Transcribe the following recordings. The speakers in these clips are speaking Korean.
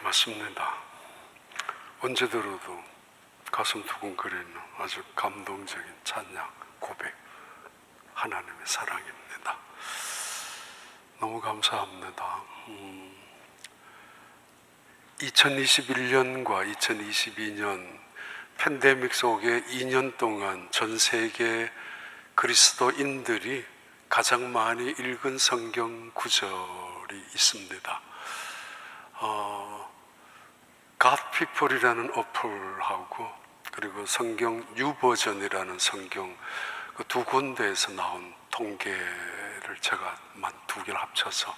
맞습니다. 언제 들어도 가슴 두근거리는 아주 감동적인 찬양, 고백, 하나님의 사랑입니다. 너무 감사합니다. 2021년과 2022년 팬데믹 속에 2년 동안 전 세계 그리스도인들이 가장 많이 읽은 성경 구절이 있습니다. God People이라는 어플하고 그리고 성경 뉴버전이라는 성경 그 두 군데에서 나온 통계를 제가 두 개를 합쳐서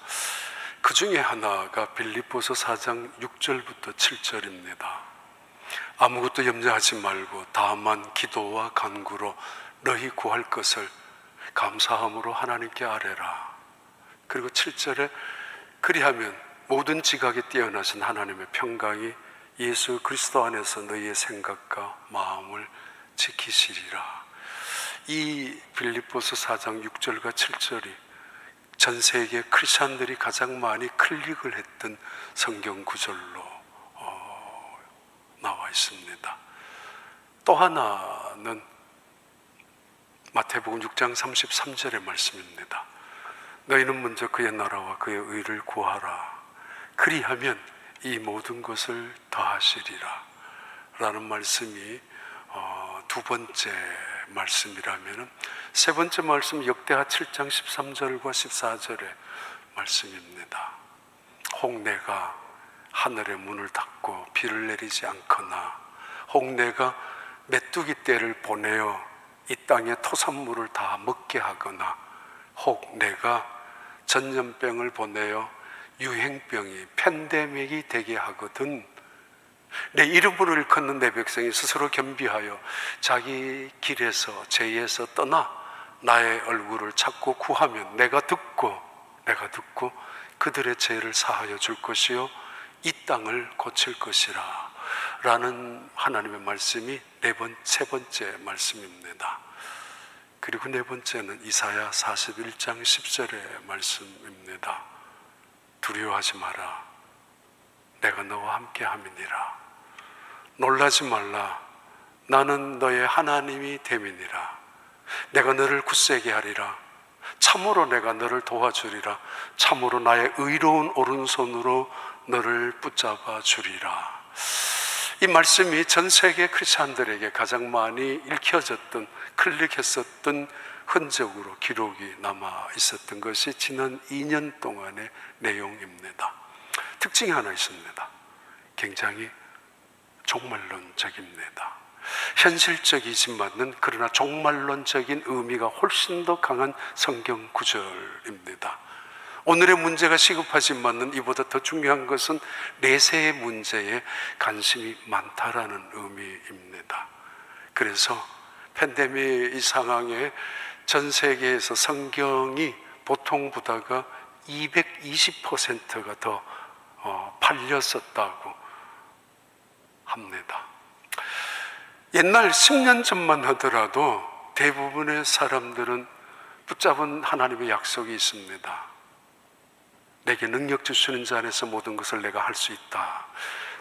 그 중에 하나가 빌립보서 4장 6절부터 7절입니다. 아무것도 염려하지 말고 다만 기도와 간구로 너희 구할 것을 감사함으로 하나님께 아뢰라. 그리고 7절에 그리하면 모든 지각에 뛰어나신 하나님의 평강이 예수 그리스도 안에서 너희의 생각과 마음을 지키시리라. 이 빌립보서 4장 6절과 7절이 전 세계 크리스찬들이 가장 많이 클릭을 했던 성경 구절로 나와 있습니다. 또 하나는 마태복음 6장 33절의 말씀입니다. 너희는 먼저 그의 나라와 그의 의를 구하라. 그리하면 이 모든 것을 더하시리라 라는 말씀이 두 번째 말씀이라면 세 번째 말씀 역대하 7장 13절과 14절의 말씀입니다. 혹 내가 하늘의 문을 닫고 비를 내리지 않거나 혹 내가 메뚜기 떼를 보내어 이 땅의 토산물을 다 먹게 하거나 혹 내가 전염병을 보내어 유행병이 팬데믹이 되게 하거든 내 이름으로 일컫는 내 백성이 스스로 겸비하여 자기 길에서 죄에서 떠나 나의 얼굴을 찾고 구하면 내가 듣고 그들의 죄를 사하여 줄 것이요 이 땅을 고칠 것이라 라는 하나님의 말씀이 세 번째 말씀입니다. 그리고 네 번째는 이사야 41장 10절의 말씀입니다. 두려워하지 마라. 내가 너와 함께 함이니라. 놀라지 말라. 나는 너의 하나님이 됨이니라. 내가 너를 굳세게 하리라. 참으로 내가 너를 도와주리라. 참으로 나의 의로운 오른손으로 너를 붙잡아 주리라. 이 말씀이 전 세계 크리스찬들에게 가장 많이 읽혀졌던, 클릭했었던 흔적으로 기록이 남아 있었던 것이 지난 2년 동안의 내용입니다. 특징이 하나 있습니다. 굉장히 종말론적입니다. 현실적이지만은 그러나 종말론적인 의미가 훨씬 더 강한 성경 구절입니다. 오늘의 문제가 시급하지만은 이보다 더 중요한 것은 내세의 문제에 관심이 많다라는 의미입니다. 그래서 팬데믹 이 상황에 전 세계에서 성경이 보통보다가 220%가 더 팔렸었다고 합니다. 옛날 10년 전만 하더라도 대부분의 사람들은 붙잡은 하나님의 약속이 있습니다. 내게 능력 주시는 자 안에서 모든 것을 내가 할 수 있다.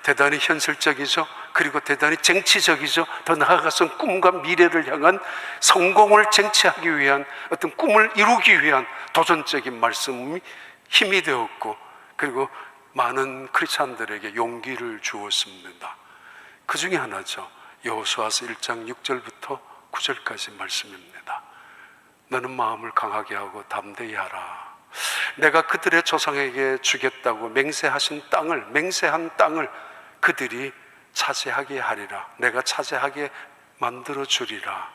대단히 현실적이죠. 그리고 대단히 정치적이죠. 더 나아가서 꿈과 미래를 향한 성공을 쟁취하기 위한 어떤 꿈을 이루기 위한 도전적인 말씀이 힘이 되었고 그리고 많은 크리스찬들에게 용기를 주었습니다. 그 중에 하나죠. 여호수아서 1장 6절부터 9절까지 말씀입니다. 너는 마음을 강하게 하고 담대히 하라. 내가 그들의 조상에게 주겠다고 맹세한 땅을 그들이 차지하게 하리라. 내가 차지하게 만들어 주리라.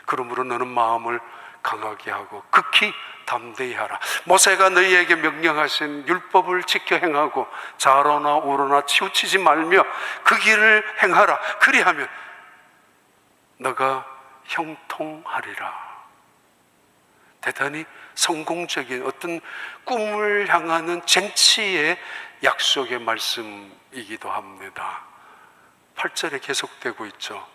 그러므로 너는 마음을 강하게 하고 극히 담대히 하라. 모세가 너희에게 명령하신 율법을 지켜 행하고 좌로나 우로나 치우치지 말며 그 길을 행하라. 그리하면 너가 형통하리라. 대단히 성공적인 어떤 꿈을 향하는 쟁취의 약속의 말씀이기도 합니다. 8절에 계속되고 있죠.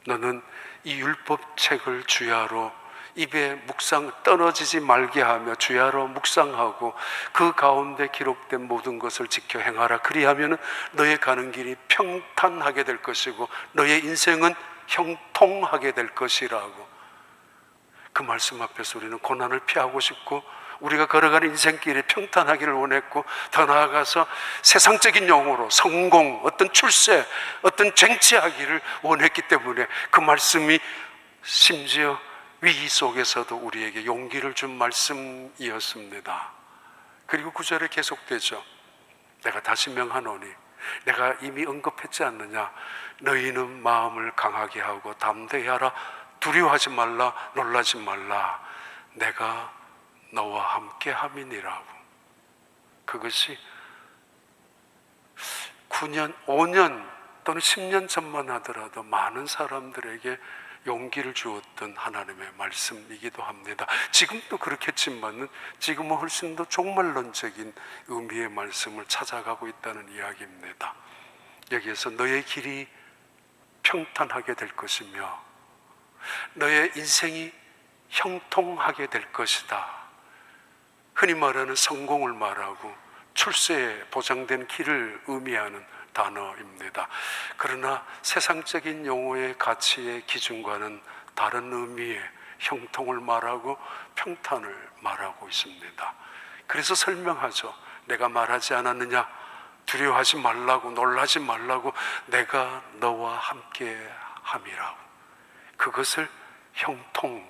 너는 이 율법책을 주야로 입에 묵상 떨어지지 말게 하며 주야로 묵상하고 그 가운데 기록된 모든 것을 지켜 행하라. 그리하면 너의 가는 길이 평탄하게 될 것이고 너의 인생은 형통하게 될 것이라고. 그 말씀 앞에서 우리는 고난을 피하고 싶고 우리가 걸어가는 인생길이 평탄하기를 원했고, 더 나아가서 세상적인 용어로 성공, 어떤 출세, 어떤 쟁취하기를 원했기 때문에 그 말씀이 심지어 위기 속에서도 우리에게 용기를 준 말씀이었습니다. 그리고 9절에 계속되죠. 내가 다시 명하노니, 내가 이미 언급했지 않느냐, 너희는 마음을 강하게 하고 담대히 하라. 두려워하지 말라, 놀라지 말라. 내가 너와 함께 함이니라고. 그것이 9년, 5년 또는 10년 전만 하더라도 많은 사람들에게 용기를 주었던 하나님의 말씀이기도 합니다. 지금도 그렇겠지만 지금은 훨씬 더 종말론적인 의미의 말씀을 찾아가고 있다는 이야기입니다. 여기에서 너의 길이 평탄하게 될 것이며 너의 인생이 형통하게 될 것이다. 흔히 말하는 성공을 말하고 출세에 보장된 길을 의미하는 단어입니다. 그러나 세상적인 용어의 가치의 기준과는 다른 의미의 형통을 말하고 평탄을 말하고 있습니다. 그래서 설명하죠. 내가 말하지 않았느냐? 두려워하지 말라고, 놀라지 말라고, 내가 너와 함께 함이라고. 그것을 형통,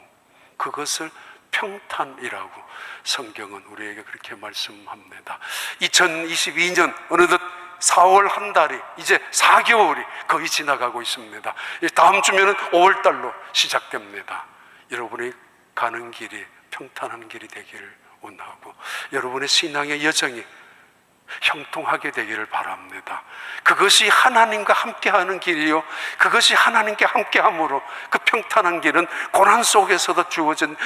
그것을 평탄이라고 성경은 우리에게 그렇게 말씀합니다. 2022년 어느덧 4월 한 달이 이제 4개월이 거의 지나가고 있습니다. 다음 주면은 5월 달로 시작됩니다. 여러분이 가는 길이 평탄한 길이 되기를 원하고 여러분의 신앙의 여정이 형통하게 되기를 바랍니다. 그것이 하나님과 함께하는 길이요, 그것이 하나님께 함께함으로 그 평탄한 길은 고난 속에서도 주어진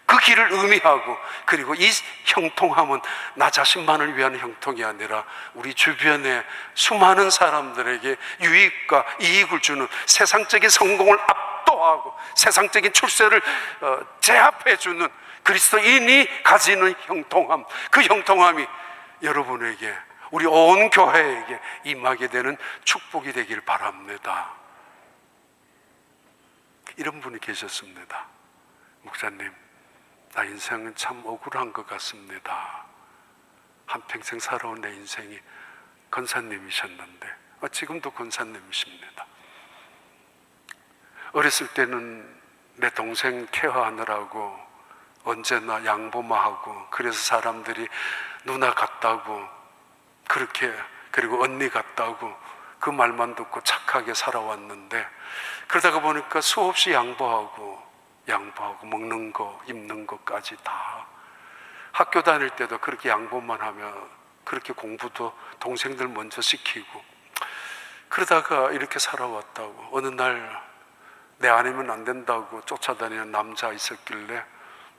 그 길을 의미하고, 그리고 이 형통함은 나 자신만을 위한 형통이 아니라 우리 주변의 수많은 사람들에게 유익과 이익을 주는, 세상적인 성공을 압도하고 세상적인 출세를 제압해주는 그리스도인이 가지는 형통함, 그 형통함이 여러분에게, 우리 온 교회에게 임하게 되는 축복이 되길 바랍니다. 이런 분이 계셨습니다. 목사님, 나 인생은 참 억울한 것 같습니다. 한평생 살아온 내 인생이 권사님이셨는데 지금도 권사님이십니다. 어렸을 때는 내 동생 케어하느라고 언제나 양보만 하고, 그래서 사람들이 누나 같다고 그렇게, 그리고 언니 같다고 그 말만 듣고 착하게 살아왔는데, 그러다가 보니까 수없이 양보하고 먹는 거, 입는 것까지 다, 학교 다닐 때도 그렇게 양보만 하며 그렇게 공부도 동생들 먼저 시키고, 그러다가 이렇게 살아왔다고, 어느 날 내 아니면 안 된다고 쫓아다니는 남자 있었길래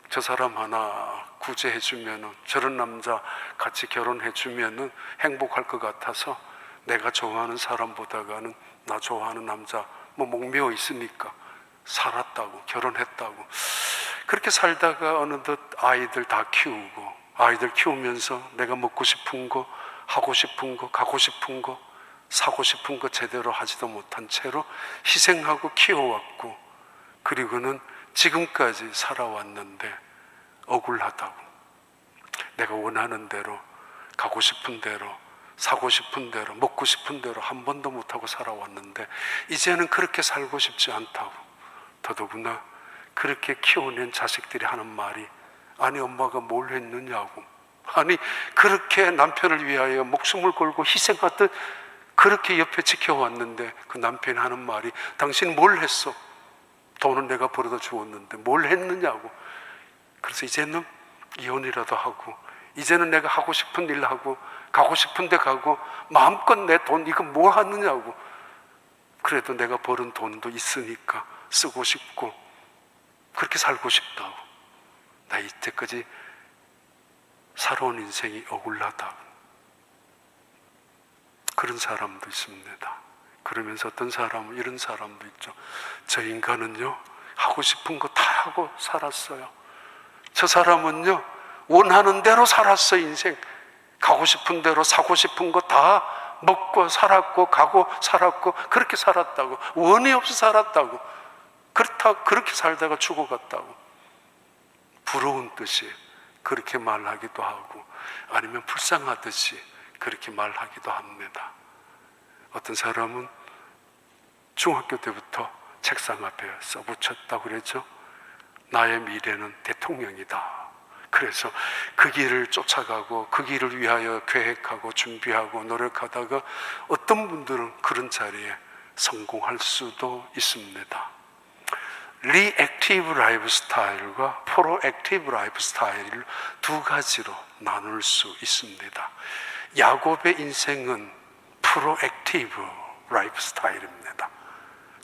저 사람 하나 구제해주면, 저런 남자 같이 결혼해주면 행복할 것 같아서 내가 좋아하는 사람보다가는 나 좋아하는 남자 목매어 있으니까 살았다고, 결혼했다고. 그렇게 살다가 어느덧 아이들 다 키우고, 아이들 키우면서 내가 먹고 싶은 거, 하고 싶은 거, 가고 싶은 거, 사고 싶은 거 제대로 하지도 못한 채로 희생하고 키워왔고, 그리고는 지금까지 살아왔는데 억울하다고, 내가 원하는 대로, 가고 싶은 대로, 사고 싶은 대로, 먹고 싶은 대로 한 번도 못하고 살아왔는데 이제는 그렇게 살고 싶지 않다고. 더더구나 그렇게 키워낸 자식들이 하는 말이, 아니 엄마가 뭘 했느냐고, 아니 그렇게 남편을 위하여 목숨을 걸고 희생하듯 그렇게 옆에 지켜왔는데 그 남편이 하는 말이, 당신 뭘 했어? 돈은 내가 벌어다 주었는데 뭘 했느냐고. 그래서 이제는 이혼이라도 하고, 이제는 내가 하고 싶은 일 하고 가고 싶은 데 가고 마음껏 내 돈 이거 뭐 하느냐고. 그래도 내가 벌은 돈도 있으니까 쓰고 싶고 그렇게 살고 싶다고. 나 이때까지 살아온 인생이 억울하다고. 그런 사람도 있습니다. 그러면서 어떤 사람은 이런 사람도 있죠. 저 인간은요 하고 싶은 거 다 하고 살았어요. 저 사람은요, 원하는 대로 살았어요. 인생 가고 싶은 대로 사고 싶은 거 다 먹고 살았고 가고 살았고 그렇게 살았다고, 원이 없어 살았다고, 그렇게 살다가 죽어갔다고. 부러운 듯이 그렇게 말하기도 하고 아니면 불쌍하듯이 그렇게 말하기도 합니다. 어떤 사람은 중학교 때부터 책상 앞에 써붙였다고 그랬죠. 나의 미래는 대통령이다. 그래서 그 길을 쫓아가고 그 길을 위하여 계획하고 준비하고 노력하다가 어떤 분들은 그런 자리에 성공할 수도 있습니다. 리액티브 라이프 스타일과 프로액티브 라이프 스타일을 두 가지로 나눌 수 있습니다. 야곱의 인생은 프로액티브 라이프 스타일입니다.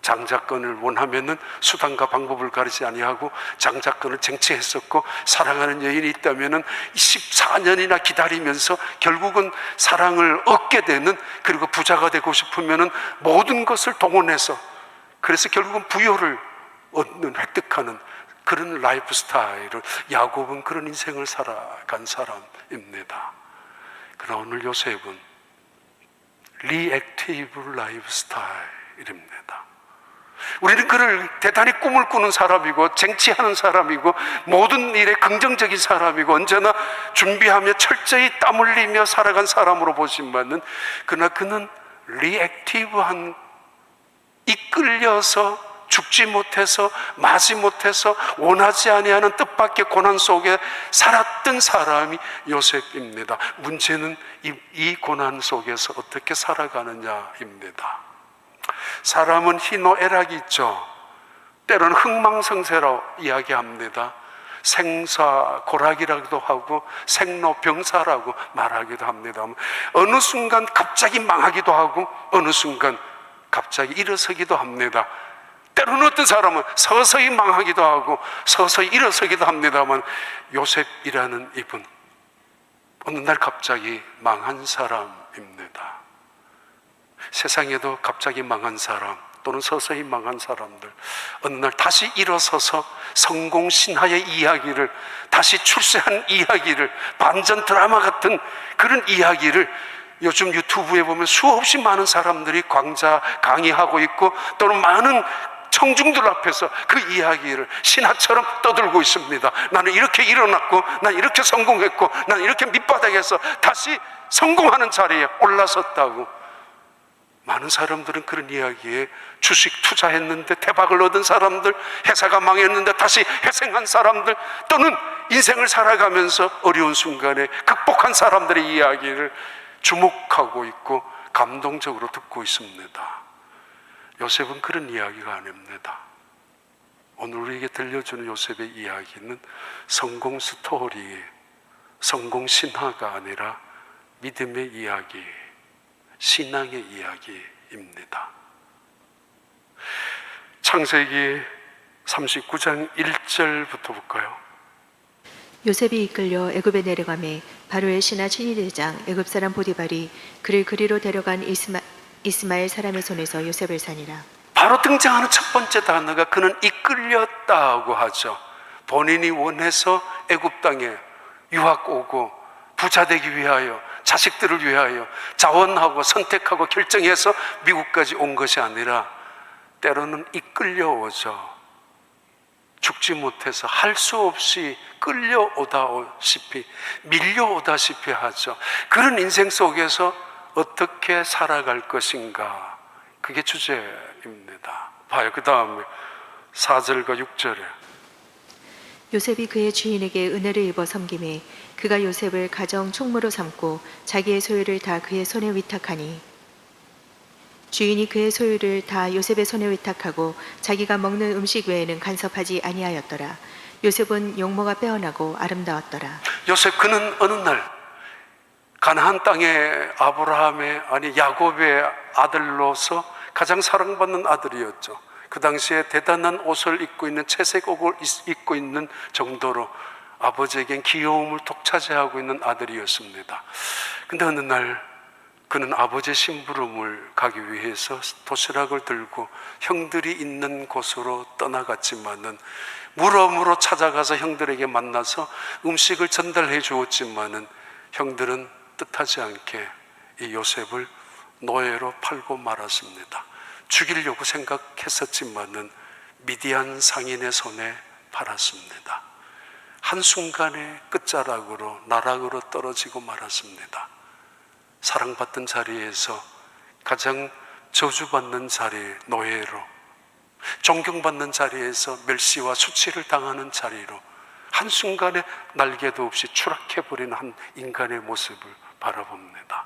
장자권을 원하면은 수단과 방법을 가리지 아니하고 장자권을 쟁취했었고, 사랑하는 여인이 있다면은 14년이나 기다리면서 결국은 사랑을 얻게 되는, 그리고 부자가 되고 싶으면은 모든 것을 동원해서, 그래서 결국은 부여를 얻는, 획득하는 그런 라이프 스타일을, 야곱은 그런 인생을 살아간 사람입니다. 그러나 오늘 요셉은 리액티브 라이프 스타일입니다. 우리는 그를 대단히 꿈을 꾸는 사람이고 쟁취하는 사람이고 모든 일에 긍정적인 사람이고 언제나 준비하며 철저히 땀 흘리며 살아간 사람으로 보지만은, 그러나 그는 리액티브한, 이끌려서 죽지 못해서 마지 못해서 원하지 아니하는 뜻밖의 고난 속에 살았던 사람이 요셉입니다. 문제는 이 고난 속에서 어떻게 살아가느냐입니다. 사람은 희노애락이 있죠. 때로는 흥망성쇠라고 이야기합니다. 생사고락이라고도 하고 생로병사라고 말하기도 합니다. 어느 순간 갑자기 망하기도 하고 어느 순간 갑자기 일어서기도 합니다. 때로는 어떤 사람은 서서히 망하기도 하고 서서히 일어서기도 합니다만, 요셉이라는 이분 어느 날 갑자기 망한 사람입니다. 세상에도 갑자기 망한 사람 또는 서서히 망한 사람들, 어느 날 다시 일어서서 성공 신화의 이야기를, 다시 출세한 이야기를, 반전 드라마 같은 그런 이야기를 요즘 유튜브에 보면 수없이 많은 사람들이 강좌 강의하고 있고, 또는 많은 청중들 앞에서 그 이야기를 신화처럼 떠들고 있습니다. 나는 이렇게 일어났고, 난 이렇게 성공했고, 난 이렇게 밑바닥에서 다시 성공하는 자리에 올라섰다고. 많은 사람들은 그런 이야기에 주식 투자했는데 대박을 얻은 사람들, 회사가 망했는데 다시 회생한 사람들, 또는 인생을 살아가면서 어려운 순간에 극복한 사람들의 이야기를 주목하고 있고 감동적으로 듣고 있습니다. 요셉은 그런 이야기가 아닙니다. 오늘 우리에게 들려주는 요셉의 이야기는 성공 스토리, 성공 신화가 아니라 믿음의 이야기, 신앙의 이야기입니다. 창세기 39장 1절부터 볼까요? 요셉이 이끌려 애굽에 내려가매 바로의 신하 친위대장 애굽 사람 보디발이 그를 그리로 데려간 이스마엘 사람의 손에서 요셉을 사니라. 바로 등장하는 첫 번째 단어가 그는 이끌렸다고 하죠. 본인이 원해서 애굽 땅에 유학 오고 부자 되기 위하여, 자식들을 위하여 자원하고 선택하고 결정해서 미국까지 온 것이 아니라 때로는 이끌려오죠. 죽지 못해서 할 수 없이 끌려오다시피 밀려오다시피 하죠. 그런 인생 속에서 어떻게 살아갈 것인가, 그게 주제입니다. 봐요. 그 다음에 4절과 6절에 요셉이 그의 주인에게 은혜를 입어 섬김에 그가 요셉을 가정 총무로 삼고 자기의 소유를 다 그의 손에 위탁하니, 주인이 그의 소유를 다 요셉의 손에 위탁하고 자기가 먹는 음식 외에는 간섭하지 아니하였더라. 요셉은 용모가 빼어나고 아름다웠더라. 요셉, 그는 어느 날 가나안 땅의 아브라함의, 아니 야곱의 아들로서 가장 사랑받는 아들이었죠. 그 당시에 대단한 옷을 입고 있는, 채색 옷을 입고 있는 정도로 아버지에겐 귀여움을 독차지하고 있는 아들이었습니다. 근데 어느 날 그는 아버지의 심부름을 가기 위해서 도시락을 들고 형들이 있는 곳으로 떠나갔지만은 물어물어 찾아가서 형들에게 만나서 음식을 전달해 주었지만은 형들은 뜻하지 않게 이 요셉을 노예로 팔고 말았습니다. 죽이려고 생각했었지만은 미디안 상인의 손에 팔았습니다. 한순간에 끝자락으로 나락으로 떨어지고 말았습니다. 사랑받던 자리에서 가장 저주받는 자리, 노예로, 존경받는 자리에서 멸시와 수치를 당하는 자리로 한순간에 날개도 없이 추락해버린 한 인간의 모습을 바라봅니다.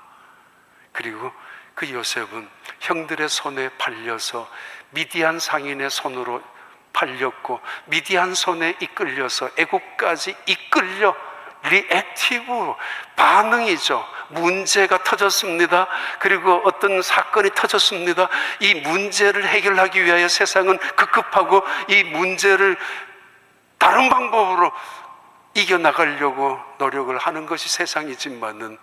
그리고 그 요셉은 형들의 손에 팔려서 미디안 상인의 손으로 팔렸고, 미디안 손에 이끌려서 애국까지 이끌려 리액티브 반응이죠. 문제가 터졌습니다. 그리고 어떤 사건이 터졌습니다. 이 문제를 해결하기 위하여 세상은 급급하고 이 문제를 다른 방법으로 이겨나가려고 노력을 하는 것이 세상이지만은,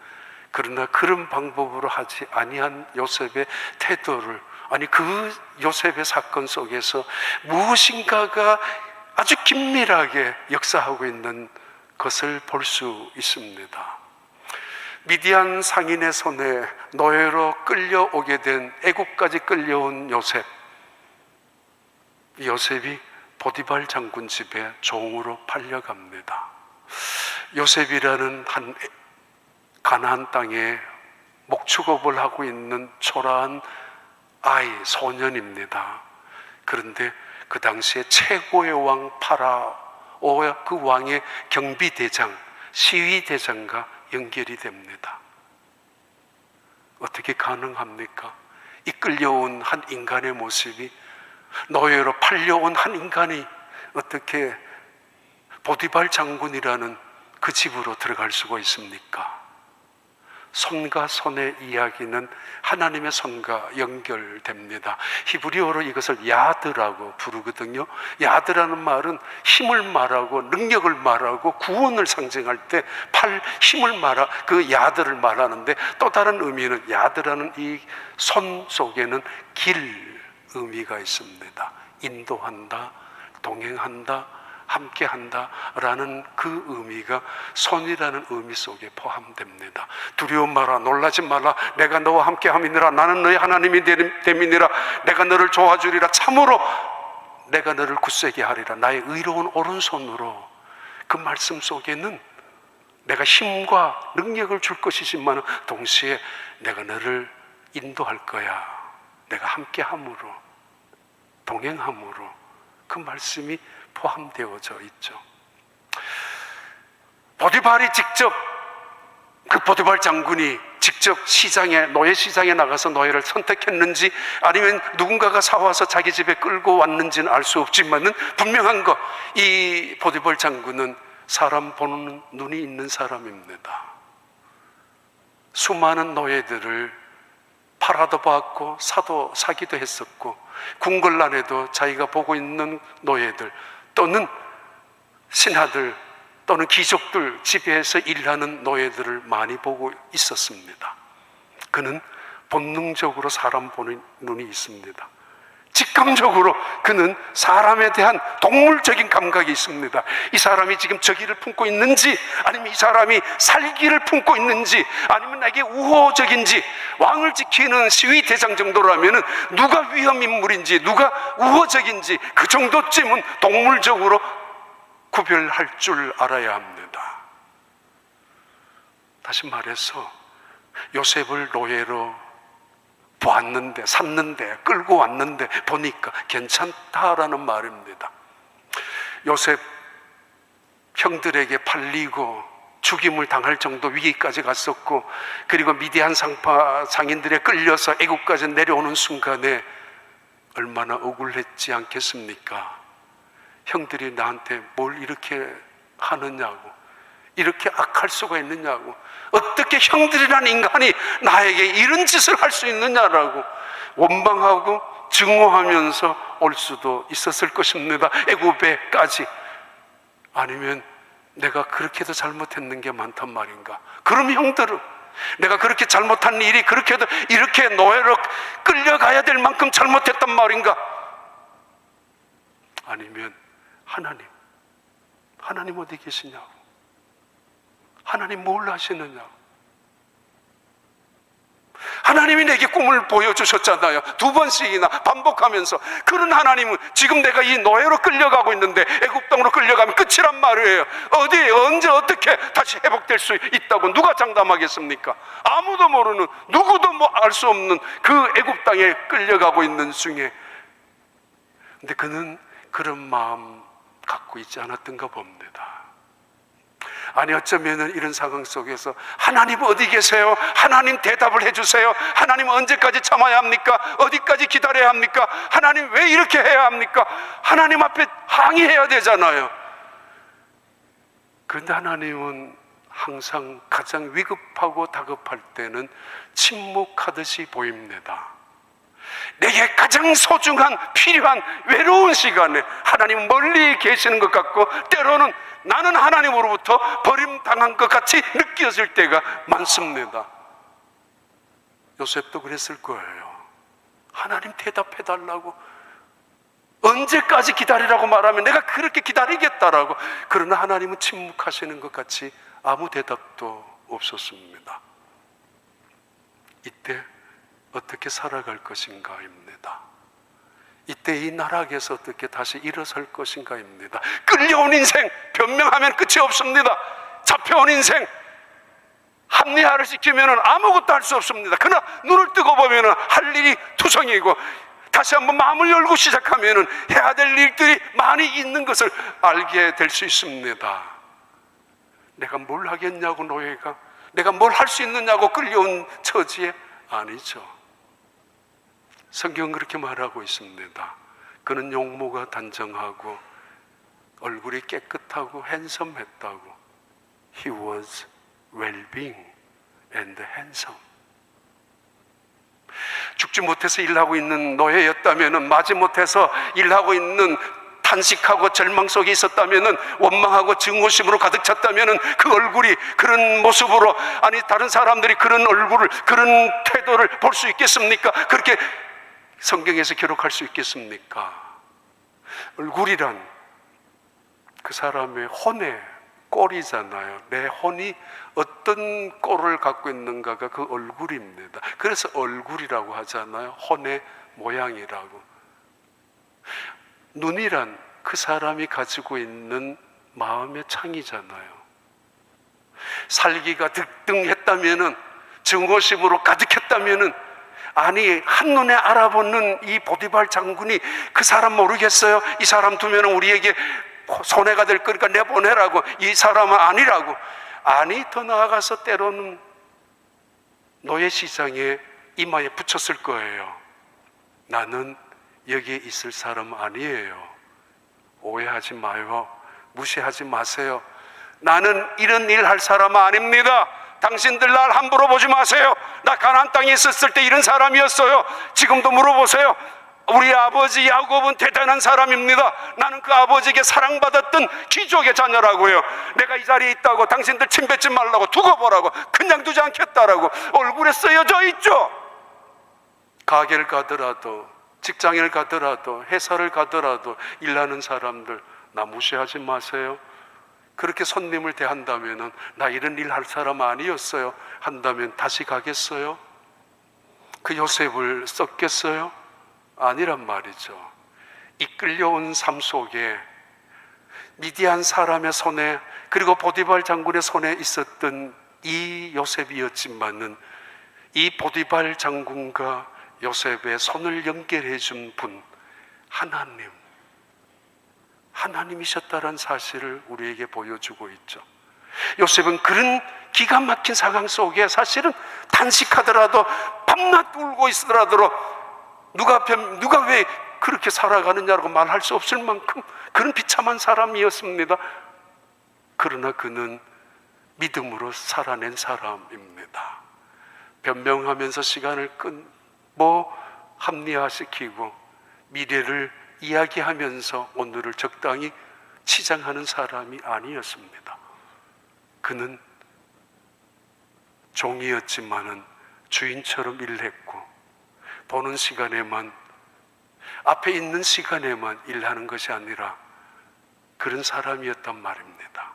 그러나 그런 방법으로 하지 아니한 요셉의 태도를, 아니 그 요셉의 사건 속에서 무엇인가가 아주 긴밀하게 역사하고 있는 것을 볼 수 있습니다. 미디안 상인의 손에 노예로 끌려오게 된, 애국까지 끌려온 요셉. 요셉이 보디발 장군 집에 종으로 팔려갑니다. 요셉이라는 한 가나안 땅에 목축업을 하고 있는 초라한 아이, 소년입니다. 그런데 그 당시에 최고의 왕 파라오와 그 왕의 경비대장, 시위대장과 연결이 됩니다. 어떻게 가능합니까? 이끌려온 한 인간의 모습이, 노예로 팔려온 한 인간이 어떻게 보디발 장군이라는 그 집으로 들어갈 수가 있습니까? 손과 손의 이야기는 하나님의 손과 연결됩니다. 히브리어로 이것을 야드라고 부르거든요. 야드라는 말은 힘을 말하고 능력을 말하고 구원을 상징할 때 팔 힘을 말하, 그 야드를 말하는데, 또 다른 의미는 야드라는 이 손 속에는 길 의미가 있습니다. 인도한다, 동행한다, 함께한다 라는 그 의미가 손이라는 의미 속에 포함됩니다. 두려워 마라, 놀라지 마라, 내가 너와 함께함이니라. 나는 너의 하나님이 됨이니라. 내가 너를 도와주리라. 참으로 내가 너를 굳세게 하리라. 나의 의로운 오른손으로. 그 말씀 속에는 내가 힘과 능력을 줄 것이지만 동시에 내가 너를 인도할 거야. 내가 함께함으로, 동행함으로, 그 말씀이 포함되어져 있죠. 보디발이 직접, 그 보디발 장군이 직접 시장에, 노예 시장에 나가서 노예를 선택했는지 아니면 누군가가 사와서 자기 집에 끌고 왔는지는 알 수 없지만은 분명한 거, 이 보디발 장군은 사람 보는 눈이 있는 사람입니다. 수많은 노예들을 팔아도 받고 사도 사기도 했었고, 궁궐란에도 자기가 보고 있는 노예들 또는 신하들 또는 귀족들 집에서 일하는 노예들을 많이 보고 있었습니다. 그는 본능적으로 사람 보는 눈이 있습니다. 직감적으로 그는 사람에 대한 동물적인 감각이 있습니다. 이 사람이 지금 적의를 품고 있는지, 아니면 이 사람이 살기를 품고 있는지, 아니면 나에게 우호적인지, 왕을 지키는 시위대장 정도라면 누가 위험인물인지, 누가 우호적인지 그 정도쯤은 동물적으로 구별할 줄 알아야 합니다. 다시 말해서 요셉을 노예로 보았는데, 샀는데, 끌고 왔는데 보니까 괜찮다라는 말입니다. 요셉 형들에게 팔리고 죽임을 당할 정도 위기까지 갔었고, 그리고 미디안 상인들에 끌려서 애국까지 내려오는 순간에 얼마나 억울했지 않겠습니까? 형들이 나한테 뭘 이렇게 하느냐고, 이렇게 악할 수가 있느냐고, 어떻게 형들이라는 인간이 나에게 이런 짓을 할 수 있느냐라고 원망하고 증오하면서 올 수도 있었을 것입니다. 애굽에까지. 아니면 내가 그렇게도 잘못했는 게 많단 말인가? 그럼 형들은 내가 그렇게 잘못한 일이 그렇게도 이렇게 노예로 끌려가야 될 만큼 잘못했단 말인가? 아니면 하나님 어디 계시냐고, 하나님 뭘 하시느냐고. 하나님이 내게 꿈을 보여주셨잖아요. 2번씩이나 반복하면서. 그런 하나님은 지금 내가 이 노예로 끌려가고 있는데 애굽 땅으로 끌려가면 끝이란 말이에요. 어디 언제 어떻게 다시 회복될 수 있다고 누가 장담하겠습니까? 아무도 모르는, 누구도 알 수 없는 그 애굽 땅에 끌려가고 있는 중에, 근데 그는 그런 마음 갖고 있지 않았던가 봅니다. 아니, 어쩌면 이런 상황 속에서 하나님 어디 계세요? 하나님 대답을 해주세요. 하나님 언제까지 참아야 합니까? 어디까지 기다려야 합니까? 하나님 왜 이렇게 해야 합니까? 하나님 앞에 항의해야 되잖아요. 그런데 하나님은 항상 가장 위급하고 다급할 때는 침묵하듯이 보입니다. 내게 가장 소중한, 필요한 외로운 시간에 하나님 멀리 계시는 것 같고, 때로는 나는 하나님으로부터 버림당한 것 같이 느껴질 때가 많습니다. 요셉도 그랬을 거예요. 하나님 대답해달라고, 언제까지 기다리라고 말하면 내가 그렇게 기다리겠다라고. 그러나 하나님은 침묵하시는 것 같이 아무 대답도 없었습니다. 이때 어떻게 살아갈 것인가입니다. 이때 이 나락에서 어떻게 다시 일어설 것인가입니다. 끌려온 인생, 변명하면 끝이 없습니다. 잡혀온 인생, 합리화를 시키면 아무것도 할 수 없습니다. 그러나 눈을 뜨고 보면 할 일이 투성이고, 다시 한번 마음을 열고 시작하면 해야 될 일들이 많이 있는 것을 알게 될 수 있습니다. 내가 뭘 하겠냐고 노예가, 내가 뭘 할 수 있느냐고 끌려온 처지에, 아니죠. 성경은 그렇게 말하고 있습니다. 그는 용모가 단정하고 얼굴이 깨끗하고 핸섬했다고. He was well-being and handsome. 죽지 못해서 일하고 있는 노예였다면, 마지못해서 일하고 있는, 탄식하고 절망 속에 있었다면, 원망하고 증오심으로 가득 찼다면, 그 얼굴이 그런 모습으로, 아니 다른 사람들이 그런 얼굴을, 그런 태도를 볼 수 있겠습니까? 그렇게 성경에서 기록할 수 있겠습니까? 얼굴이란 그 사람의 혼의 꼴이잖아요. 내 혼이 어떤 꼴을 갖고 있는가가 그 얼굴입니다. 그래서 얼굴이라고 하잖아요. 혼의 모양이라고. 눈이란 그 사람이 가지고 있는 마음의 창이잖아요. 살기가 등등했다면은, 증오심으로 가득했다면은, 아니 한눈에 알아보는 이 보디발 장군이 그 사람 모르겠어요? 이 사람 두면 우리에게 손해가 될 거니까 내보내라고, 이 사람은 아니라고. 아니, 더 나아가서 때로는 노예 시장에 이마에 붙였을 거예요. 나는 여기에 있을 사람 아니에요. 오해하지 마요. 무시하지 마세요. 나는 이런 일 할 사람 아닙니다. 당신들 날 함부로 보지 마세요. 나 가나안 땅에 있었을 때 이런 사람이었어요. 지금도 물어보세요. 우리 아버지 야곱은 대단한 사람입니다. 나는 그 아버지에게 사랑받았던 귀족의 자녀라고요. 내가 이 자리에 있다고 당신들 침 뱉지 말라고, 두고 보라고, 그냥 두지 않겠다라고 얼굴에 쓰여져 있죠. 가게를 가더라도, 직장을 가더라도, 회사를 가더라도 일하는 사람들 나 무시하지 마세요. 그렇게 손님을 대한다면, 나 이런 일 할 사람 아니었어요 한다면 다시 가겠어요? 그 요셉을 썼겠어요? 아니란 말이죠. 이끌려온 삶 속에 미디안 사람의 손에, 그리고 보디발 장군의 손에 있었던 이 요셉이었지만은, 이 보디발 장군과 요셉의 손을 연결해 준 분, 하나님이셨다는 사실을 우리에게 보여주고 있죠. 요셉은 그런 기가 막힌 상황 속에 사실은 단식하더라도, 밤낮 울고 있으더라도, 누가 왜 그렇게 살아가느냐고 말할 수 없을 만큼 그런 비참한 사람이었습니다. 그러나 그는 믿음으로 살아낸 사람입니다. 변명하면서 시간을 합리화시키고 미래를 이야기하면서 오늘을 적당히 치장하는 사람이 아니었습니다. 그는 종이었지만은 주인처럼 일했고, 보는 시간에만, 앞에 있는 시간에만 일하는 것이 아니라 그런 사람이었단 말입니다.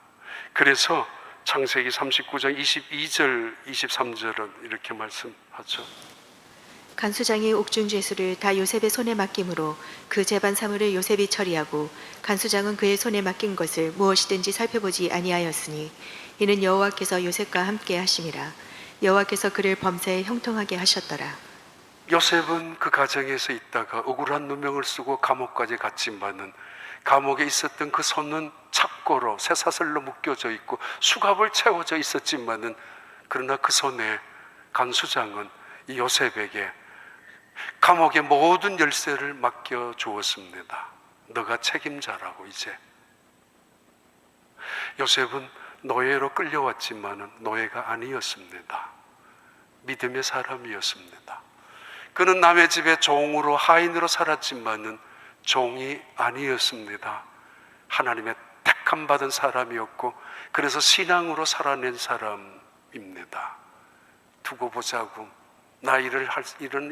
그래서 창세기 39장 22절, 23절은 이렇게 말씀하죠. 간수장이 옥중 죄수를 다 요셉의 손에 맡김으로 그 재반 사물을 요셉이 처리하고 간수장은 그의 손에 맡긴 것을 무엇이든지 살펴보지 아니하였으니 이는 여호와께서 요셉과 함께 하심이라. 여호와께서 그를 범사에 형통하게 하셨더라. 요셉은 그 가정에서 있다가 억울한 누명을 쓰고 감옥까지 갔지만은 감옥에 있었던 그 손은 착고로 쇠사슬로 묶여져 있고 수갑을 채워져 있었지만은 그러나 그 손에 간수장은 이 요셉에게 감옥의 모든 열쇠를 맡겨 주었습니다. 너가 책임자라고. 이제 요셉은 노예로 끌려왔지만은 노예가 아니었습니다. 믿음의 사람이었습니다. 그는 남의 집에 종으로 하인으로 살았지만은 종이 아니었습니다. 하나님의 택함 받은 사람이었고 그래서 신앙으로 살아낸 사람입니다. 두고 보자고, 나 이런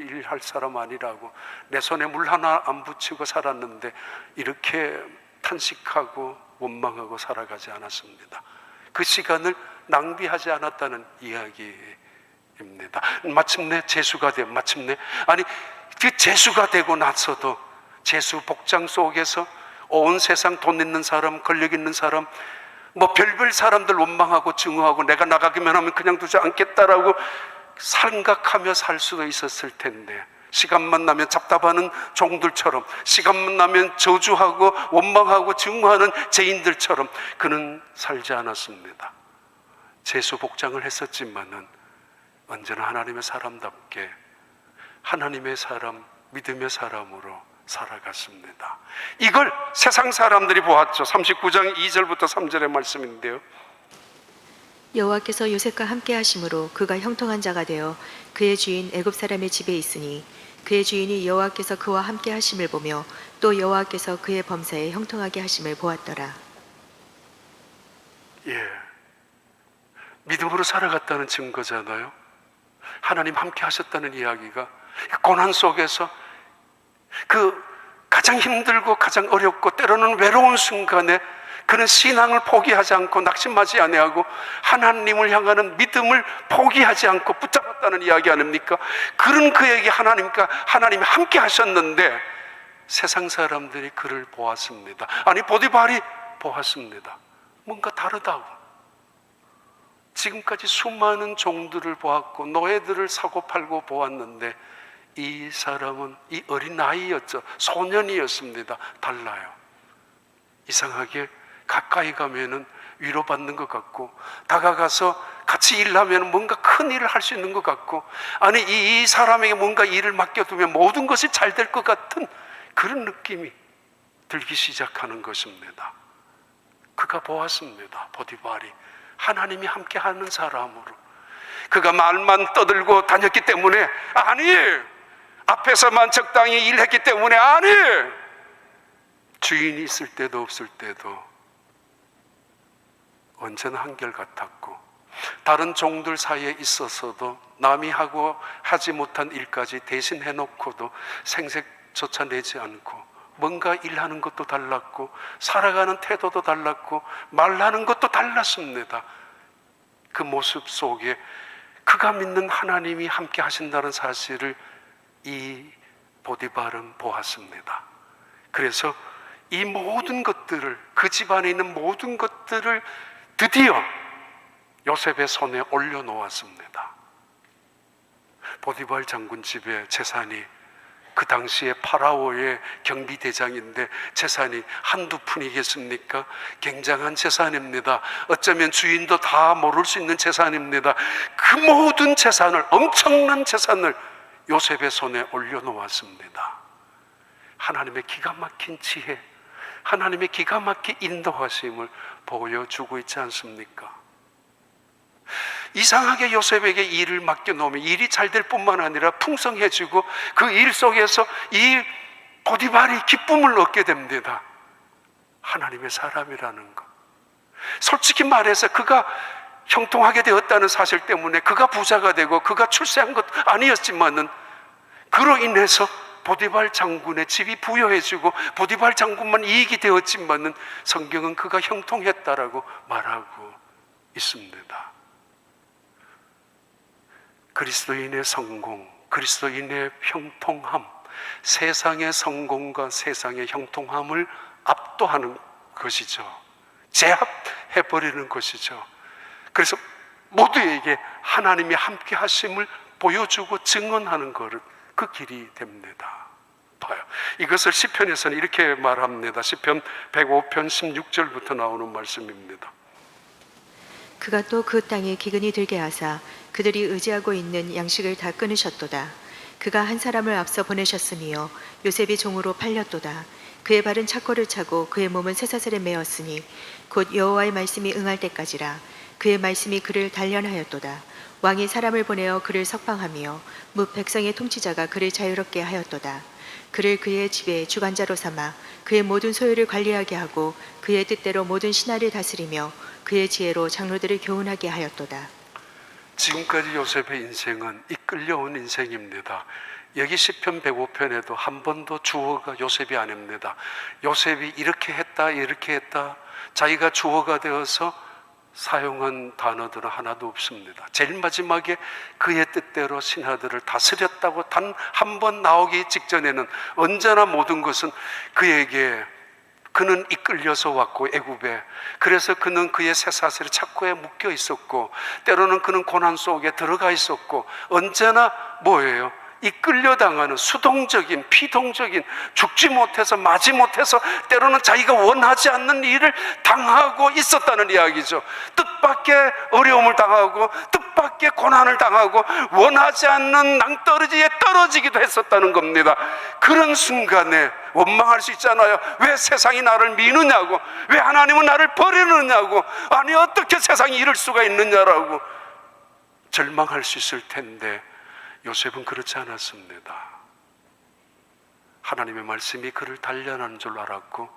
일 할 사람 아니라고, 내 손에 물 하나 안 붙이고 살았는데 이렇게 탄식하고 원망하고 살아가지 않았습니다. 그 시간을 낭비하지 않았다는 이야기입니다. 마침내 재수가 되고, 아니 그 재수가 되고 나서도 재수 복장 속에서 온 세상 돈 있는 사람, 권력 있는 사람, 뭐 별별 사람들 원망하고 증오하고 내가 나가기만 하면 그냥 두지 않겠다라고 생각하며 살 수도 있었을 텐데, 시간만 나면 답답하는 종들처럼, 시간만 나면 저주하고 원망하고 증오하는 죄인들처럼 그는 살지 않았습니다. 재수 복장을 했었지만은 언제나 하나님의 사람답게 하나님의 사람, 믿음의 사람으로 살아갔습니다. 이걸 세상 사람들이 보았죠. 39장 2절부터 3절의 말씀인데요. 여호와께서 요셉과 함께 하심으로 그가 형통한 자가 되어 그의 주인 애굽 사람의 집에 있으니 그의 주인이 여호와께서 그와 함께 하심을 보며 또 여호와께서 그의 범사에 형통하게 하심을 보았더라. 믿음으로 살아갔다는 증거잖아요. 하나님 함께 하셨다는 이야기가 고난 속에서 그 가장 힘들고 가장 어렵고 때로는 외로운 순간에 그는 신앙을 포기하지 않고 낙심하지 아니하고 하나님을 향하는 믿음을 포기하지 않고 붙잡았다는 이야기 아닙니까? 그런 그에게 하나님이 함께 하셨는데 세상 사람들이 그를 보았습니다. 아니 보디발이 보았습니다. 뭔가 다르다고. 지금까지 수많은 종들을 보았고 노예들을 사고팔고 보았는데 이 사람은 이 어린 아이였죠. 소년이었습니다. 달라요. 이상하게 가까이 가면은 위로받는 것 같고 다가가서 같이 일하면 뭔가 큰 일을 할 수 있는 것 같고, 아니 이 사람에게 뭔가 일을 맡겨두면 모든 것이 잘 될 것 같은 그런 느낌이 들기 시작하는 것입니다. 그가 보았습니다. 보디발이 하나님이 함께하는 사람으로. 그가 말만 떠들고 다녔기 때문에 아니, 앞에서만 적당히 일했기 때문에 아니, 주인이 있을 때도 없을 때도 언제나 한결같았고 다른 종들 사이에 있어서도 남이 하지 못한 일까지 대신 해놓고도 생색조차 내지 않고 뭔가 일하는 것도 달랐고 살아가는 태도도 달랐고 말하는 것도 달랐습니다. 그 모습 속에 그가 믿는 하나님이 함께 하신다는 사실을 이 보디발은 보았습니다. 그래서 이 모든 것들을, 그 집안에 있는 모든 것들을 드디어 요셉의 손에 올려놓았습니다. 보디발 장군 집의 재산이 그 당시에 파라오의 경비대장인데 재산이 한두 푼이겠습니까? 굉장한 재산입니다. 어쩌면 주인도 다 모를 수 있는 재산입니다. 그 모든 재산을, 엄청난 재산을 요셉의 손에 올려놓았습니다. 하나님의 기가 막힌 지혜, 하나님의 기가 막힌 인도하심을 보여주고 있지 않습니까? 이상하게 요셉에게 일을 맡겨놓으면 일이 잘 될 뿐만 아니라 풍성해지고 그 일 속에서 이 보디발이 기쁨을 얻게 됩니다. 하나님의 사람이라는 것. 솔직히 말해서 그가 형통하게 되었다는 사실 때문에 그가 부자가 되고 그가 출세한 것 아니었지만은 그로 인해서 보디발 장군의 집이 부여해지고 보디발 장군만 이익이 되었지만은 성경은 그가 형통했다라고 말하고 있습니다. 그리스도인의 성공, 그리스도인의 형통함, 세상의 성공과 세상의 형통함을 압도하는 것이죠. 제압해버리는 것이죠. 그래서 모두에게 하나님이 함께 하심을 보여주고 증언하는 것은 그 길이 됩니다. 봐요. 이것을 시편에서는 이렇게 말합니다. 시편 105편 16절부터 나오는 말씀입니다. 그가 또 그 땅에 기근이 들게 하사 그들이 의지하고 있는 양식을 다 끊으셨도다. 그가 한 사람을 앞서 보내셨으며 요셉이 종으로 팔렸도다. 그의 발은 착고를 차고 그의 몸은 쇠사슬에 매었으니 곧 여호와의 말씀이 응할 때까지라. 그의 말씀이 그를 단련하였도다. 왕이 사람을 보내어 그를 석방하며 뭇 백성의 통치자가 그를 자유롭게 하였도다. 그를 그의 집에 주관자로 삼아 그의 모든 소유를 관리하게 하고 그의 뜻대로 모든 신하를 다스리며 그의 지혜로 장로들을 교훈하게 하였도다. 지금까지 요셉의 인생은 이끌려온 인생입니다. 여기 시편 105편에도 한 번도 주어가 요셉이 아닙니다. 요셉이 이렇게 했다 이렇게 했다 자기가 주어가 되어서 사용한 단어들은 하나도 없습니다. 제일 마지막에 그의 뜻대로 신하들을 다스렸다고 단 한 번 나오기 직전에는 언제나 모든 것은 그에게, 그는 이끌려서 왔고 애굽에, 그래서 그는 그의 쇠사슬의 착고에 묶여 있었고 때로는 그는 고난 속에 들어가 있었고 언제나 뭐예요? 이끌려 당하는 수동적인 피동적인 죽지 못해서 마지 못해서 때로는 자기가 원하지 않는 일을 당하고 있었다는 이야기죠. 뜻밖의 어려움을 당하고 뜻밖의 고난을 당하고 원하지 않는 낭떠러지에 떨어지기도 했었다는 겁니다. 그런 순간에 원망할 수 있잖아요. 왜 세상이 나를 미느냐고, 왜 하나님은 나를 버리느냐고, 아니 어떻게 세상이 이럴 수가 있느냐라고 절망할 수 있을 텐데 요셉은 그렇지 않았습니다. 하나님의 말씀이 그를 단련하는 줄 알았고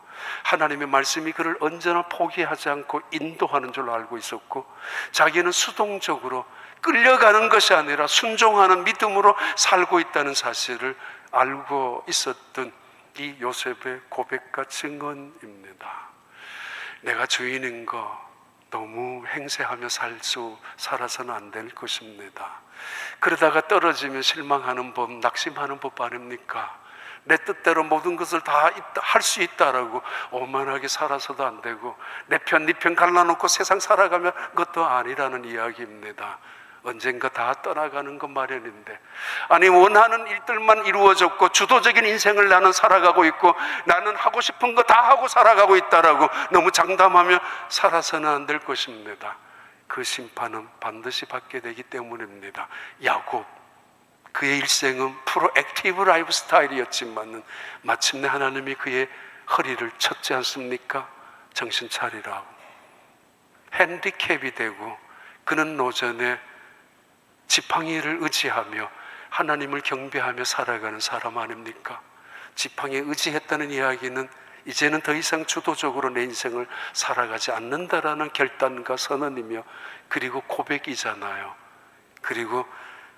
하나님의 말씀이 그를 언제나 포기하지 않고 인도하는 줄 알고 있었고 자기는 수동적으로 끌려가는 것이 아니라 순종하는 믿음으로 살고 있다는 사실을 알고 있었던 이 요셉의 고백과 증언입니다. 내가 주인인 거 너무 행세하며 살아서는 안 될 것입니다. 그러다가 떨어지면 실망하는 법, 낙심하는 법 아닙니까? 내 뜻대로 모든 것을 다 할 수 있다라고 오만하게 살아서도 안 되고 내 편, 네 편 갈라놓고 세상 살아가면 그것도 아니라는 이야기입니다. 언젠가 다 떠나가는 것 마련인데, 아니 원하는 일들만 이루어졌고 주도적인 인생을 나는 살아가고 있고 나는 하고 싶은 거 다 하고 살아가고 있다라고 너무 장담하며 살아서는 안 될 것입니다. 그 심판은 반드시 받게 되기 때문입니다. 야곱, 그의 일생은 프로액티브 라이프 스타일이었지만 마침내 하나님이 그의 허리를 쳤지 않습니까? 정신 차리라고 핸디캡이 되고 그는 노전에 지팡이를 의지하며 하나님을 경배하며 살아가는 사람 아닙니까? 지팡이에 의지했다는 이야기는 이제는 더 이상 주도적으로 내 인생을 살아가지 않는다라는 결단과 선언이며 그리고 고백이잖아요. 그리고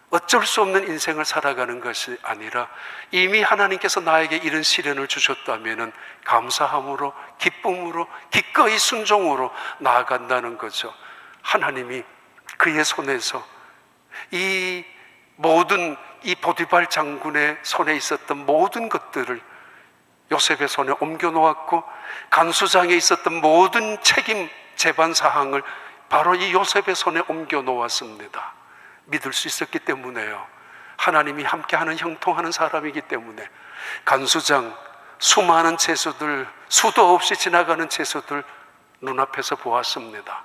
어쩔 수 없는 인생을 살아가는 것이 아니라 이미 하나님께서 나에게 이런 시련을 주셨다면 감사함으로 기쁨으로 기꺼이 순종으로 나아간다는 거죠. 하나님이 그의 손에서 이 모든 이 보디발 장군의 손에 있었던 모든 것들을 요셉의 손에 옮겨 놓았고 간수장에 있었던 모든 책임 재반 사항을 바로 이 요셉의 손에 옮겨 놓았습니다. 믿을 수 있었기 때문에요. 하나님이 함께하는 형통하는 사람이기 때문에 간수장 수많은 채소들 수도 없이 지나가는 채소들 눈앞에서 보았습니다.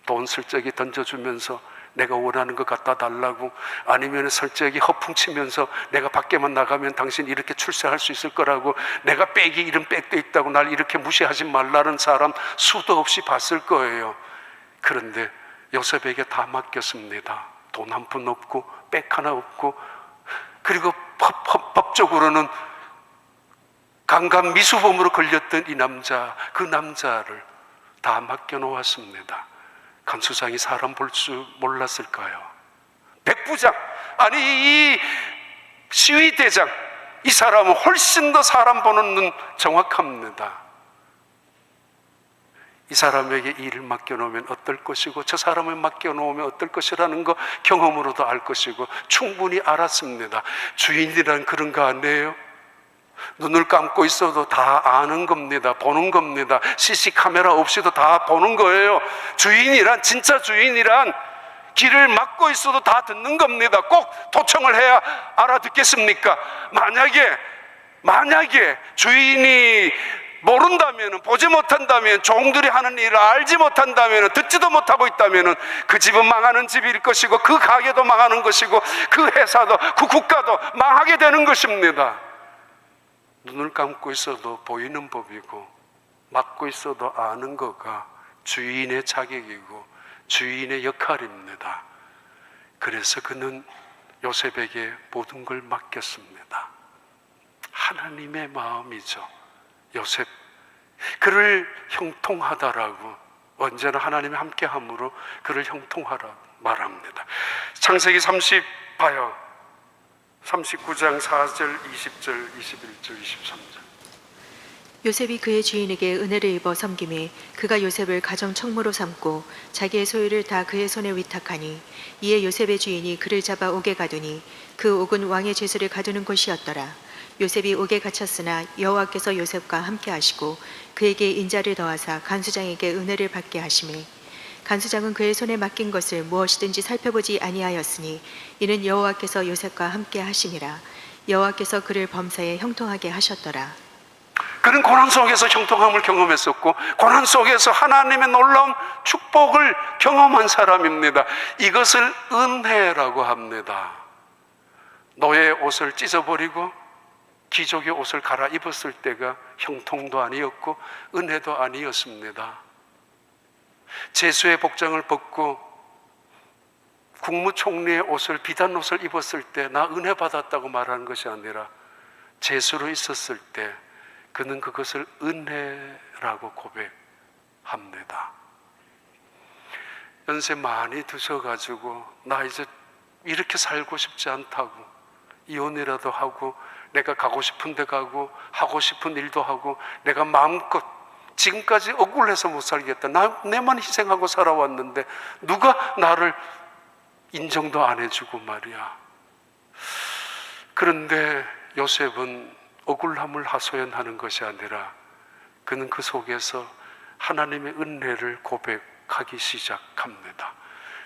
돈 슬쩍이 던져주면서 내가 원하는 것 갖다 달라고, 아니면 설적이 허풍치면서 내가 밖에만 나가면 당신 이렇게 출세할 수 있을 거라고, 내가 백이 이런 백도 있다고 날 이렇게 무시하지 말라는 사람 수도 없이 봤을 거예요. 그런데 요셉에게 다 맡겼습니다. 돈 한 푼 없고 백 하나 없고, 그리고 법적으로는 강간 미수범으로 걸렸던 이 남자, 그 남자를 다 맡겨놓았습니다. 간수장이 사람 볼 줄 몰랐을까요? 백부장, 아니 이 시위대장, 이 사람은 훨씬 더 사람 보는 눈 정확합니다. 이 사람에게 일을 맡겨놓으면 어떨 것이고 저 사람을 맡겨놓으면 어떨 것이라는 거 경험으로도 알 것이고 충분히 알았습니다. 주인이란 그런 거 아니에요? 눈을 감고 있어도 다 아는 겁니다. 보는 겁니다. CC 카메라 없이도 다 보는 거예요. 주인이란, 진짜 주인이란 길을 막고 있어도 다 듣는 겁니다. 꼭 도청을 해야 알아듣겠습니까? 만약에 주인이 모른다면, 보지 못한다면, 종들이 하는 일을 알지 못한다면, 듣지도 못하고 있다면 그 집은 망하는 집일 것이고 그 가게도 망하는 것이고 그 회사도 그 국가도 망하게 되는 것입니다. 눈을 감고 있어도 보이는 법이고 막고 있어도 아는 거가 주인의 자격이고 주인의 역할입니다. 그래서 그는 요셉에게 모든 걸 맡겼습니다. 하나님의 마음이죠. 요셉, 그를 형통하다라고, 언제나 하나님이 함께함으로 그를 형통하라 말합니다. 창세기 39장 4절, 20절, 21절, 23절. 요셉이 그의 주인에게 은혜를 입어 섬김에 그가 요셉을 가정 청무로 삼고 자기의 소유를 다 그의 손에 위탁하니 이에 요셉의 주인이 그를 잡아 옥에 가두니 그 옥은 왕의 죄수를 가두는 곳이었더라. 요셉이 옥에 갇혔으나 여호와께서 요셉과 함께 하시고 그에게 인자를 더하사 간수장에게 은혜를 받게 하시매 간수장은 그의 손에 맡긴 것을 무엇이든지 살펴보지 아니하였으니 이는 여호와께서 요셉과 함께 하심이라. 여호와께서 그를 범사에 형통하게 하셨더라. 그는 고난 속에서 형통함을 경험했었고 고난 속에서 하나님의 놀라운 축복을 경험한 사람입니다. 이것을 은혜라고 합니다. 노예의 옷을 찢어버리고 귀족의 옷을 갈아입었을 때가 형통도 아니었고 은혜도 아니었습니다. 제수의 복장을 벗고 국무총리의 옷을, 비단 옷을 입었을 때 나 은혜 받았다고 말하는 것이 아니라 제수로 있었을 때 그는 그것을 은혜라고 고백합니다. 연세 많이 드셔가지고 나 이제 이렇게 살고 싶지 않다고 이혼이라도 하고 내가 가고 싶은 데 가고 하고 싶은 일도 하고 내가 마음껏 지금까지 억울해서 못 살겠다. 내만 희생하고 살아왔는데 누가 나를 인정도 안 해주고 말이야. 그런데 요셉은 억울함을 하소연하는 것이 아니라 그는 그 속에서 하나님의 은혜를 고백하기 시작합니다.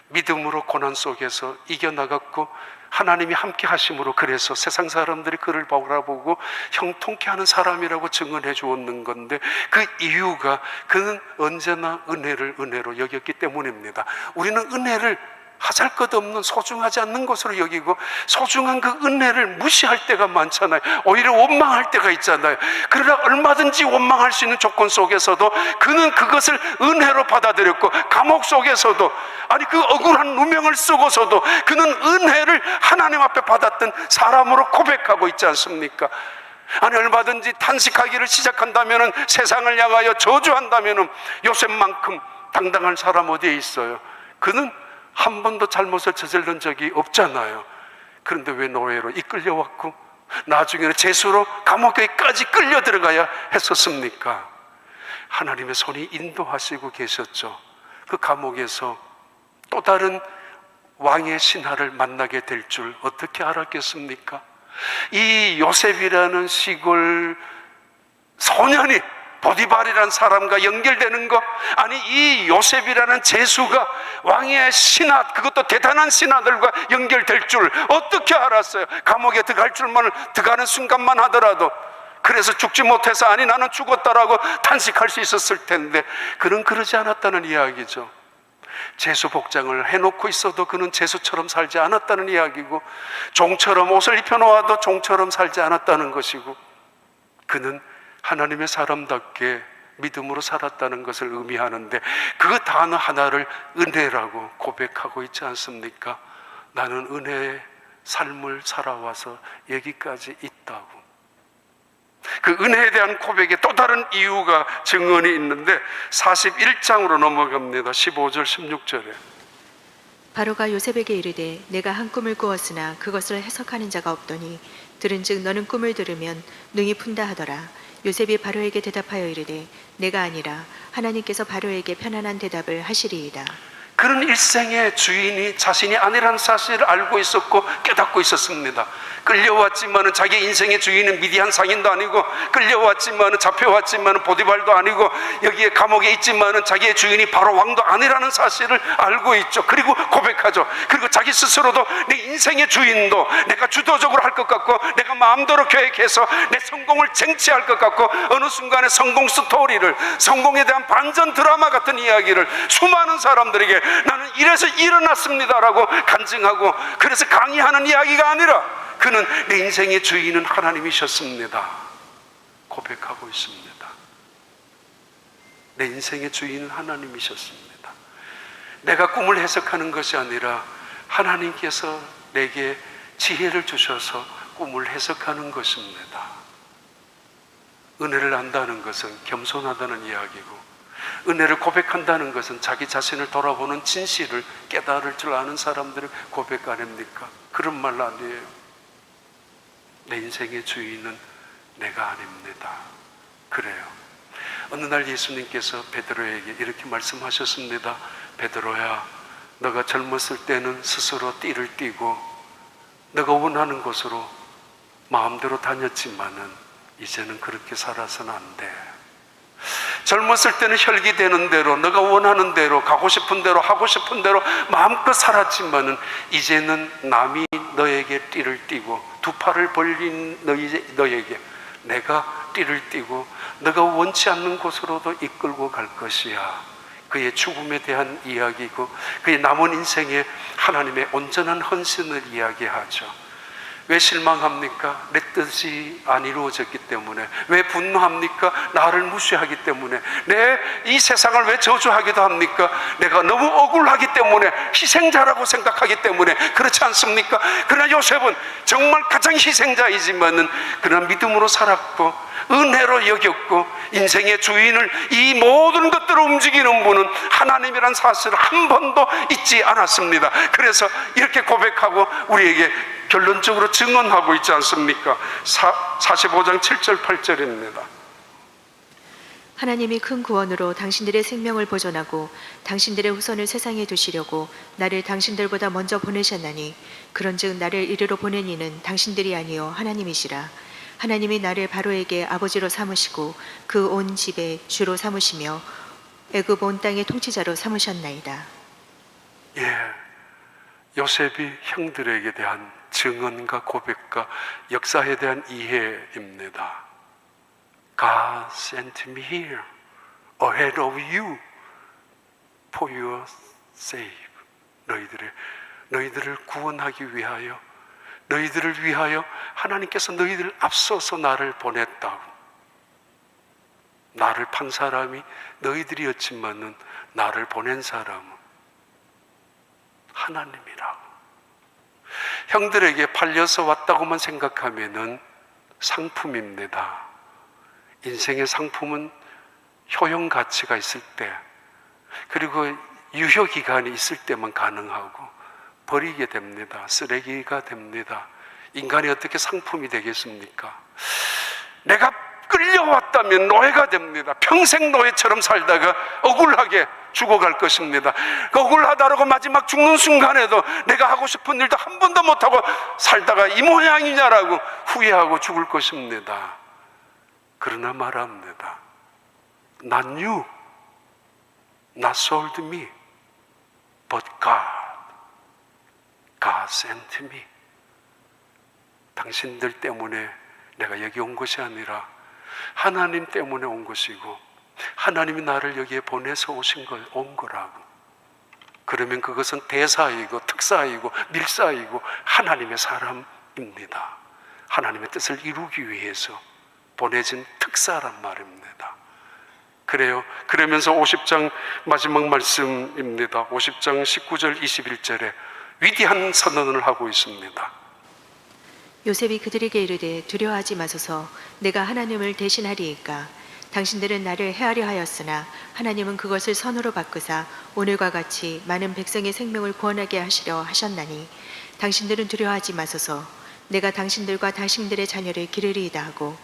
믿음으로 고난 속에서 이겨나갔고 하나님이 함께 하심으로 그래서 세상 사람들이 그를 바라보고 형통케 하는 사람이라고 증언해 주었는 건데 그 이유가 그는 언제나 은혜를 은혜로 여겼기 때문입니다. 우리는 은혜를 하잘것없는 소중하지 않는 것으로 여기고 소중한 그 은혜를 무시할 때가 많잖아요. 오히려 원망할 때가 있잖아요. 그러나 얼마든지 원망할 수 있는 조건 속에서도 그는 그것을 은혜로 받아들였고 감옥 속에서도 아니 그 억울한 누명을 쓰고서도 그는 은혜를 하나님 앞에 받았던 사람으로 고백하고 있지 않습니까? 아니 얼마든지 탄식하기를 시작한다면 세상을 향하여 저주한다면 요셉만큼 당당한 사람 어디에 있어요? 그는 한 번도 잘못을 저지른 적이 없잖아요. 그런데 왜 노예로 이끌려왔고 나중에는 제수로 감옥에까지 끌려 들어가야 했었습니까? 하나님의 손이 인도하시고 계셨죠. 그 감옥에서 또 다른 왕의 신하를 만나게 될 줄 어떻게 알았겠습니까? 이 요셉이라는 시골 소년이 보디발이라는 사람과 연결되는 것, 아니 이 요셉이라는 제수가 왕의 신하, 그것도 대단한 신하들과 연결될 줄 어떻게 알았어요? 감옥에 들어가는 순간만 하더라도 그래서 죽지 못해서 아니 나는 죽었다라고 탄식할 수 있었을 텐데 그는 그러지 않았다는 이야기죠. 제수 복장을 해놓고 있어도 그는 제수처럼 살지 않았다는 이야기고 종처럼 옷을 입혀놓아도 종처럼 살지 않았다는 것이고 그는 하나님의 사람답게 믿음으로 살았다는 것을 의미하는데 그 단어 하나를 은혜라고 고백하고 있지 않습니까? 나는 은혜의 삶을 살아와서 여기까지 있다고. 그 은혜에 대한 고백에 또 다른 이유가 증언이 있는데 41장으로 넘어갑니다. 15절 16절에 바로가 요셉에게 이르되 내가 한 꿈을 꾸었으나 그것을 해석하는 자가 없더니 들은즉 너는 꿈을 들으면 능히 푼다 하더라. 요셉이 바로에게 대답하여 이르되 내가 아니라 하나님께서 바로에게 편안한 대답을 하시리이다. 그런 일생의 주인이 자신이 아니라는 사실을 알고 있었고 깨닫고 있었습니다. 끌려왔지만은 자기 인생의 주인은 미디안 상인도 아니고, 끌려왔지만은 잡혀왔지만은 보디발도 아니고, 여기에 감옥에 있지만은 자기의 주인이 바로 왕도 아니라는 사실을 알고 있죠. 그리고 고백하죠. 그리고 자기 스스로도 내 인생의 주인도 내가 주도적으로 할 것 같고, 내가 마음대로 계획해서 내 성공을 쟁취할 것 같고, 어느 순간에 성공 스토리를, 성공에 대한 반전 드라마 같은 이야기를 수많은 사람들에게 나는 이래서 일어났습니다라고 간증하고, 그래서 강의하는 이야기가 아니라 그는 내 인생의 주인은 하나님이셨습니다 고백하고 있습니다. 내 인생의 주인은 하나님이셨습니다. 내가 꿈을 해석하는 것이 아니라 하나님께서 내게 지혜를 주셔서 꿈을 해석하는 것입니다. 은혜를 안다는 것은 겸손하다는 이야기고, 은혜를 고백한다는 것은 자기 자신을 돌아보는 진실을 깨달을 줄 아는 사람들의 고백 아닙니까? 그런 말 아니에요. 내 인생의 주인은 내가 아닙니다. 그래요. 어느 날 예수님께서 베드로에게 이렇게 말씀하셨습니다. 베드로야, 너가 젊었을 때는 스스로 띠를 띠고 너가 원하는 곳으로 마음대로 다녔지만은 이제는 그렇게 살아서는 안 돼. 젊었을 때는 혈기되는 대로, 너가 원하는 대로, 가고 싶은 대로, 하고 싶은 대로 마음껏 살았지만은 이제는 남이 너에게 띠를 띠고 두 팔을 벌린 너에게 내가 띠를 띠고 너가 원치 않는 곳으로도 이끌고 갈 것이야. 그의 죽음에 대한 이야기고, 그의 남은 인생에 하나님의 온전한 헌신을 이야기하죠. 왜 실망합니까? 내 뜻이 안 이루어졌기 때문에. 왜 분노합니까? 나를 무시하기 때문에. 내 이 세상을 왜 저주하기도 합니까? 내가 너무 억울하기 때문에, 희생자라고 생각하기 때문에. 그렇지 않습니까? 그러나 요셉은 정말 가장 희생자이지만은 그러나 믿음으로 살았고 은혜로 여겼고, 인생의 주인을, 이 모든 것들을 움직이는 분은 하나님이란 사실을 한 번도 잊지 않았습니다. 그래서 이렇게 고백하고 우리에게 결론적으로 증언하고 있지 않습니까? 45장 7절 8절입니다. 하나님이 큰 구원으로 당신들의 생명을 보존하고 당신들의 후손을 세상에 두시려고 나를 당신들보다 먼저 보내셨나니, 그런즉 나를 이리로 보낸 이는 당신들이 아니요 하나님이시라. 하나님이 나를 바로에게 아버지로 삼으시고 그 온 집에 주로 삼으시며 애굽 온 땅의 통치자로 삼으셨나이다. 예, 요셉이 형들에게 대한 증언과 고백과 역사에 대한 이해입니다. God sent me here ahead of you for your sake. 너희들을 구원하기 위하여, 너희들을 위하여 하나님께서 너희들을 앞서서 나를 보냈다고. 나를 판 사람이 너희들이었지만은 나를 보낸 사람은 하나님이라고. 형들에게 팔려서 왔다고만 생각하면은 상품입니다. 인생의 상품은 효용 가치가 있을 때, 그리고 유효 기간이 있을 때만 가능하고 버리게 됩니다. 쓰레기가 됩니다. 인간이 어떻게 상품이 되겠습니까? 내가 끌려왔다면 노예가 됩니다. 평생 노예처럼 살다가 억울하게 죽어갈 것입니다. 억울하다라고 마지막 죽는 순간에도 내가 하고 싶은 일도 한 번도 못하고 살다가 이 모양이냐라고 후회하고 죽을 것입니다. 그러나 말합니다. Not you, not sold me, but God sent me. 당신들 때문에 내가 여기 온 것이 아니라 하나님 때문에 온 것이고, 하나님이 나를 여기에 보내서 온 거라고. 그러면 그것은 대사이고 특사이고 밀사이고 하나님의 사람입니다. 하나님의 뜻을 이루기 위해서 보내진 특사란 말입니다. 그래요. 그러면서 50장 마지막 말씀입니다. 50장 19절 21절에 위대한 선언을 하고 있습니다. 요셉이 그들에게 이르되 두려워하지 마소서. 내가 하나님을 대신하리이까. 당신들은 나를 해하려 하였으나 하나님은 그것을 선으로 바꾸사 오늘과 같이 많은 백성의 생명을 구원하게 하시려 하셨나니 당신들은 두려워하지 마소서. 내가 당신들과 당신들의 자녀를 기르리이다 하고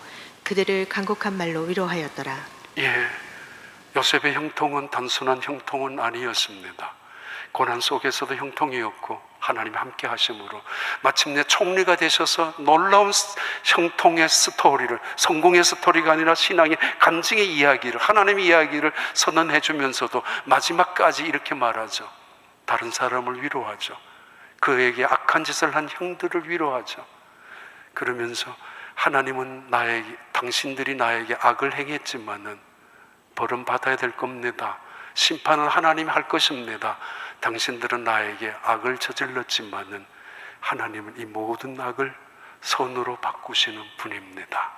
그들을 간곡한 말로 위로하였더라. 예, 요셉의 형통은 단순한 형통은 아니었습니다. 고난 속에서도 형통이었고 하나님이 함께 하심으로 마침내 총리가 되셔서 놀라운 형통의 스토리를, 성공의 스토리가 아니라 신앙의 간증의 이야기를, 하나님의 이야기를 선언해 주면서도 마지막까지 이렇게 말하죠. 다른 사람을 위로하죠. 그에게 악한 짓을 한 형들을 위로하죠. 그러면서 하나님은 당신들이 나에게 악을 행했지만은 벌은 받아야 될 겁니다. 심판은 하나님이 할 것입니다. 당신들은 나에게 악을 저질렀지만은 하나님은 이 모든 악을 선으로 바꾸시는 분입니다.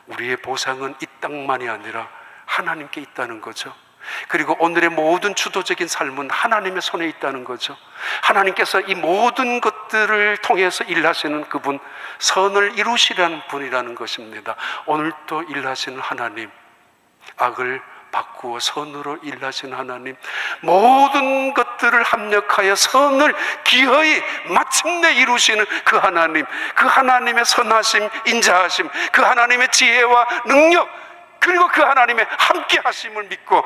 우리의 보상은 이 땅만이 아니라 하나님께 있다는 거죠. 그리고 오늘의 모든 주도적인 삶은 하나님의 손에 있다는 거죠. 하나님께서 이 모든 것들을 통해서 일하시는 그분, 선을 이루시라는 분이라는 것입니다. 오늘도 일하시는 하나님, 악을 바꾸어 선으로 일하신 하나님, 모든 것들을 합력하여 선을 기어이 마침내 이루시는 그 하나님, 그 하나님의 선하심, 인자하심, 그 하나님의 지혜와 능력, 그리고 그 하나님의 함께 하심을 믿고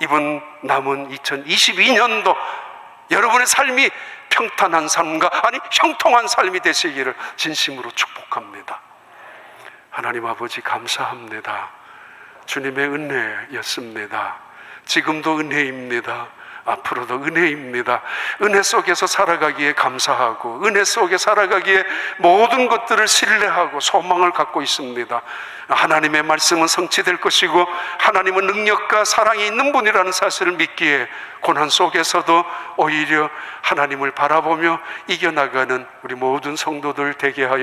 이번 남은 2022년도 여러분의 삶이 평탄한 삶과 아니 형통한 삶이 되시기를 진심으로 축복합니다. 하나님 아버지 감사합니다. 주님의 은혜였습니다. 지금도 은혜입니다. 앞으로도 은혜입니다. 은혜 속에서 살아가기에 감사하고 은혜 속에 살아가기에 모든 것들을 신뢰하고 소망을 갖고 있습니다. 하나님의 말씀은 성취될 것이고 하나님은 능력과 사랑이 있는 분이라는 사실을 믿기에 고난 속에서도 오히려 하나님을 바라보며 이겨나가는 우리 모든 성도들 되게 하여